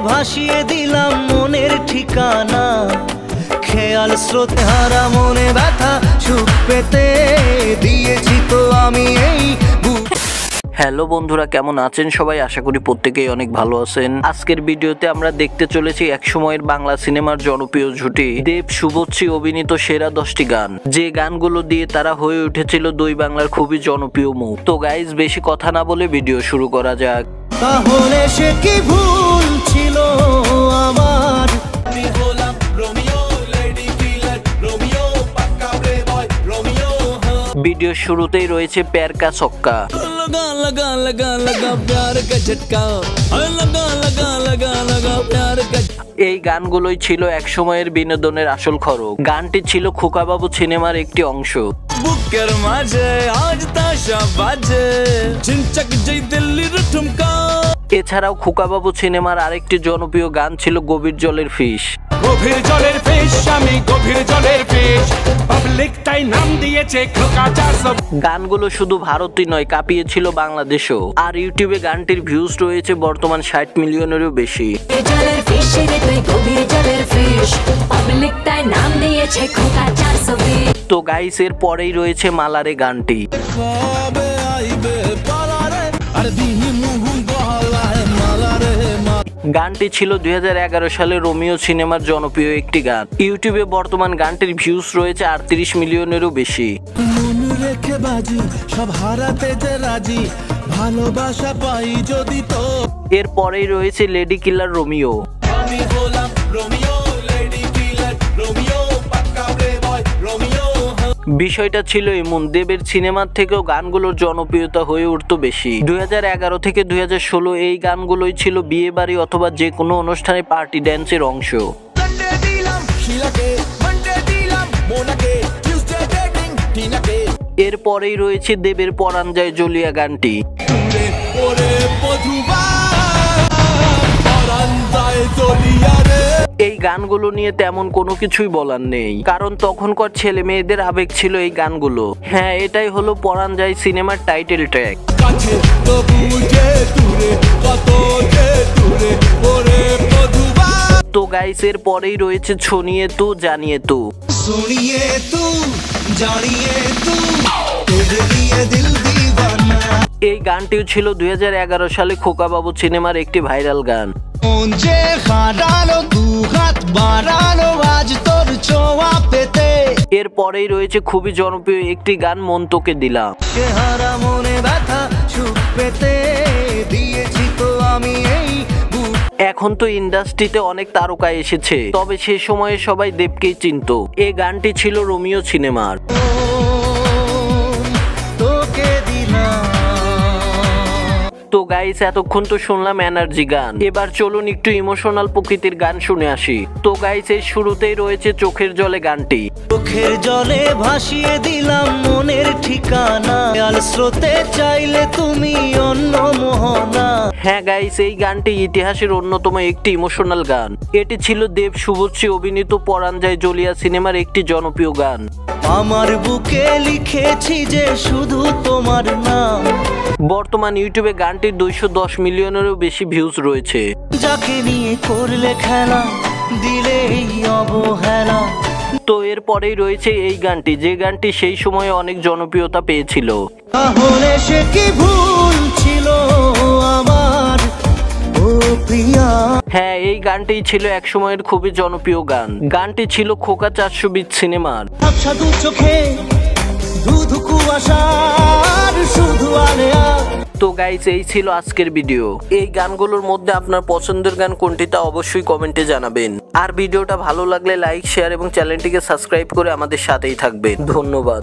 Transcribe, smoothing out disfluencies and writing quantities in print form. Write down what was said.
ভাসিয়ে দিলাম মনের ঠিকানা, খেয়াল স্রোতে হারা মনে ব্যথা সুখ পেতে দিয়েছি তো আমি এই। হ্যালো বন্ধুরা, কেমন আছেন সবাই? আশা করি প্রত্যেকেই অনেক ভালো আছেন। আজকের ভিডিওতে আমরা দেখতে চলেছি এক সময়ের বাংলা সিনেমার জনপ্রিয় জুটি দেব শুভশ্রী অভিনীত সেরা 10টি গান, যে গানগুলো দিয়ে তারা হয়ে উঠেছিল দুই বাংলার খুবই জনপ্রিয় মুখ। তো গাইজ, বেশি কথা না বলে ভিডিও শুরু করা যাক। তাহলে সে কি ভুল ছিল আমার, ভিডিও শুরুতেই রয়েছে প্যার কা ছক্কা। এই গানগুলোই ছিল এক সময়ের বিনোদনের আসল খড়গ। গানটি ছিল খোকাবাবু সিনেমার একটি অংশ। বুকের মাঝে আজ তাশা বাজে, চিনচাক যেই দিল্লির ঠুমকা। এছাড়াও খোকাবাবু সিনেমার আরেকটি জনপ্রিয় গান ছিল গভীর জলের ফিশ। গভীর জলের ফিশ, আমি গভীর জলের ফিশ, পাবলিক তাই নাম দিয়েছে খোকা 400। গানগুলো শুধু ভারতই নয়, কাঁপিয়েছিল বাংলাদেশও। আর ইউটিউবে গানটির ভিউজ রয়েছে বর্তমান 60 মিলিয়নেরও বেশি। তো গাইস, এর পরেই রয়েছে মালারে গানটি। গানটি ছিল 2011 সালে রোমিও সিনেমার জনপ্রিয় একটি গান। ইউটিউবে বর্তমান গানটির ভিউজ রয়েছে 38 মিলিয়নেরও বেশি। এর পরেই রয়েছে লেডি কিলার রোমিও। বিষয়টা ছিল এমন, দেবের সিনেমার থেকেও গানগুলোর জনপ্রিয়তা হয়ে উঠতো বেশি। 2011 থেকে 2016 এই গানগুলোই ছিল বিয়ে বাড়ি অথবা যে কোনো অনুষ্ঠানে পার্টি ড্যান্সের অংশ। এরপরেই রয়েছে দেবের পরাণ যায় জ্বলিয়া গানটি। এই গানগুলো নিয়ে তেমন কোনো কিছুই বলার নেই, কারণ তখনকার ছেলে মেয়েদের আবেগ ছিল এই গানগুলো। হ্যাঁ, এটাই হলো পরাণ যায় সিনেমার টাইটেল ট্র্যাক। তো গাইস, এর পরেই রয়েছে ছনিয়ে তু জানিয়ে তু। এই গানটিও ছিল 2011 সালে খোকাবাবু সিনেমার একটি ভাইরাল গান। এর পরেই রয়েছে খুবই জনপ্রিয় একটি গান, মন তোকে দিলাম। এখন তো ইন্ডাস্ট্রিতে অনেক তারকা এসেছে, তবে সে সময়ে সবাই দেবকেই চিনতো। এই গানটি ছিল রোমিও সিনেমার। তো গাইস, এতক্ষণ তো শুনলাম এনার্জি গান, এবার চলুন একটু ইমোশনাল প্রকৃতির গান শুনে আসি। তো গাইস, এর শুরুতেই রয়েছে চোখের জলে গানটি। চোখের জলে ভাসিয়ে দিলাম মনের ঠিকানা, স্রোতে চাইলে তুমি অন্য মোহনা। হ্যাঁ গাইস, এই গানটি ইতিহাসের অন্যতম একটি ইমোশনাল গান। এটি ছিল দেব শুভশ্রী অভিনীত পরাণ যায় জ্বলিয়া সিনেমার একটি জনপ্রিয় গান। আমার বুকে লিখেছি যে শুধু তোমার নাম। বর্তমান ইউটিউবে গানটির 210 মিলিয়নেরও বেশি ভিউজ রয়েছে। যাকে নিয়ে করলে খেলা, দিলে এই অবহেলা। তো এর পরেই রয়েছে এই গানটি, যে গানটি সেই সময়ে অনেক জনপ্রিয়তা পেয়েছিল। তাহলে সে কি ভুল ছিল আমার, ও প্রিয়া। হ্যাঁ, এই গানটি ছিল এক সময়ের খুবই জনপ্রিয় গান। গানটি ছিল খোকা 420 সিনেমার। তো গাইস, এই ছিল আজকের ভিডিও। এই গানগুলোর মধ্যে আপনার পছন্দের গান কোনটি তা অবশ্যই কমেন্টে জানাবেন। আর ভিডিওটা ভালো লাগলে লাইক, শেয়ার এবং চ্যানেলটিকে সাবস্ক্রাইব করে আমাদের সাথেই থাকবেন। ধন্যবাদ।